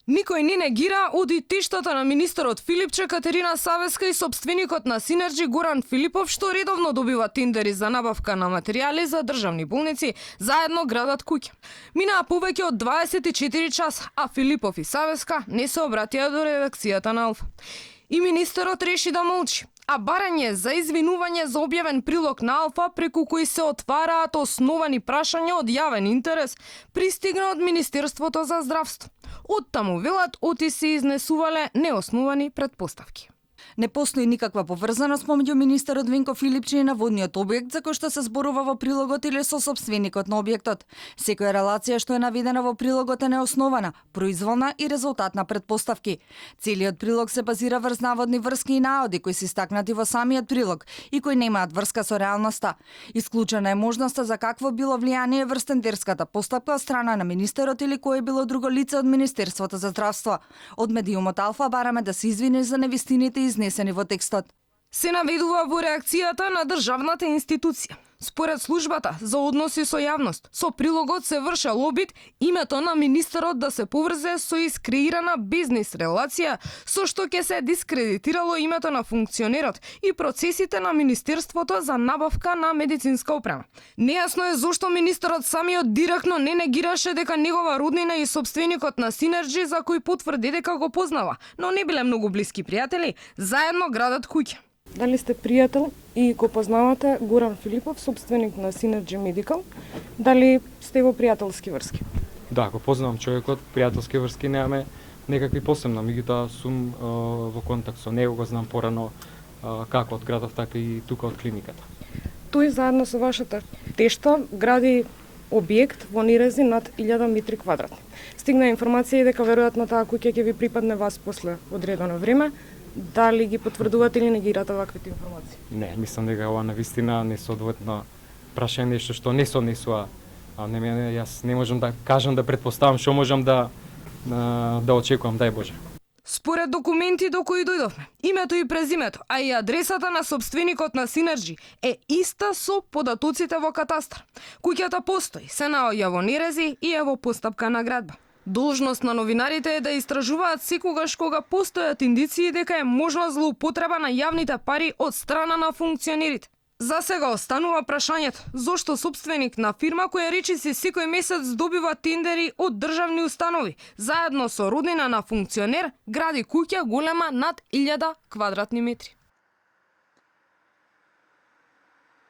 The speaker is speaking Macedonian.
Никој не негира оди тештата на министерот Филипче Катерина Савеска и собственикот на Синерџи Горан Филипов, што редовно добива тендери за набавка на материјали за државни болници, заедно градат куќа. Минаа повеќе од 24 часа, а Филипов и Савеска не се обратија до редакцијата на Алфа. И министерот реши да молчи, а барање за извинување за објавен прилог на Алфа преку кој се отвараат основани прашања од јавен интерес пристигна од Министерството за здравство. Оттаму велат оти се изнесувале неосновани претпоставки. Не постои никаква поврзаност помеѓу министерот Венко Филипче и наводниот објект за кој што се зборува во прилогот или со собственикот на објектот. Секоја релација што е наведена во прилогот е неоснована, произволна и резултат на претпоставки. Целиот прилог се базира врз наводни врски и наоди кои се истакнати во самиот прилог и кои немаат врска со реалноста. Исклучена е можноста за какво било влијание врз тендерската постапка од страна на министерот или кое било друго лице од Министерството за здравство. Од медиумот Алфа бараме да се извини за невистините изнесени во текстот. Се наведува во реакцијата на државната институција. Според службата за односи со јавност, со прилогот се вршел обид името на министерот да се поврзе со искреирана бизнис релација, со што ќе се дискредитирало името на функционерот и процесите на Министерството за набавка на медицинска опрема. Нејасно е зошто министерот самиот директно не негираше дека негова роднина и собственикот на Синерџи, за кој потврди дека го познава, но не биле многу блиски пријатели, заедно градат куќа. Дали сте пријател и го познавате Горан Филипов, собственик на Синерџи Медикал? Дали сте во пријателски врски? Да, го познавам човекот, пријателски врски немаме некакви посебно, меѓутоа сум во контакт со него, го знам порано како од градот, така и тука од клиниката. Тој заедно со вашата тешта гради објект во Нирези над 1000 метри квадратни. Стигна информација и дека веројатно таа куќа ќе ви припадне вас после одредено време. Дали ги потврдувате или негирате ваквите информации? Не, мислам дека ова навистина не соодветно прашање нешто што не се однесува. Јас не можам да кажам, да претпоставам што можам да очекувам, дај Боже. Според документи до кои дојдовме, името и презимето, а и адресата на собственикот на Синерџи е иста со податоците во катастар. Куќата постои, се наоѓа во Нерези и е во постапка на градба. Должност на новинарите е да истражуваат секогаш кога постојат индиции дека е можна злоупотреба на јавните пари од страна на функционерите. За сега останува прашањето зошто собственик на фирма која речиси секој месец добива тендери од државни установи, заедно со роднина на функционер, гради куќа голема над 1000 квадратни метри.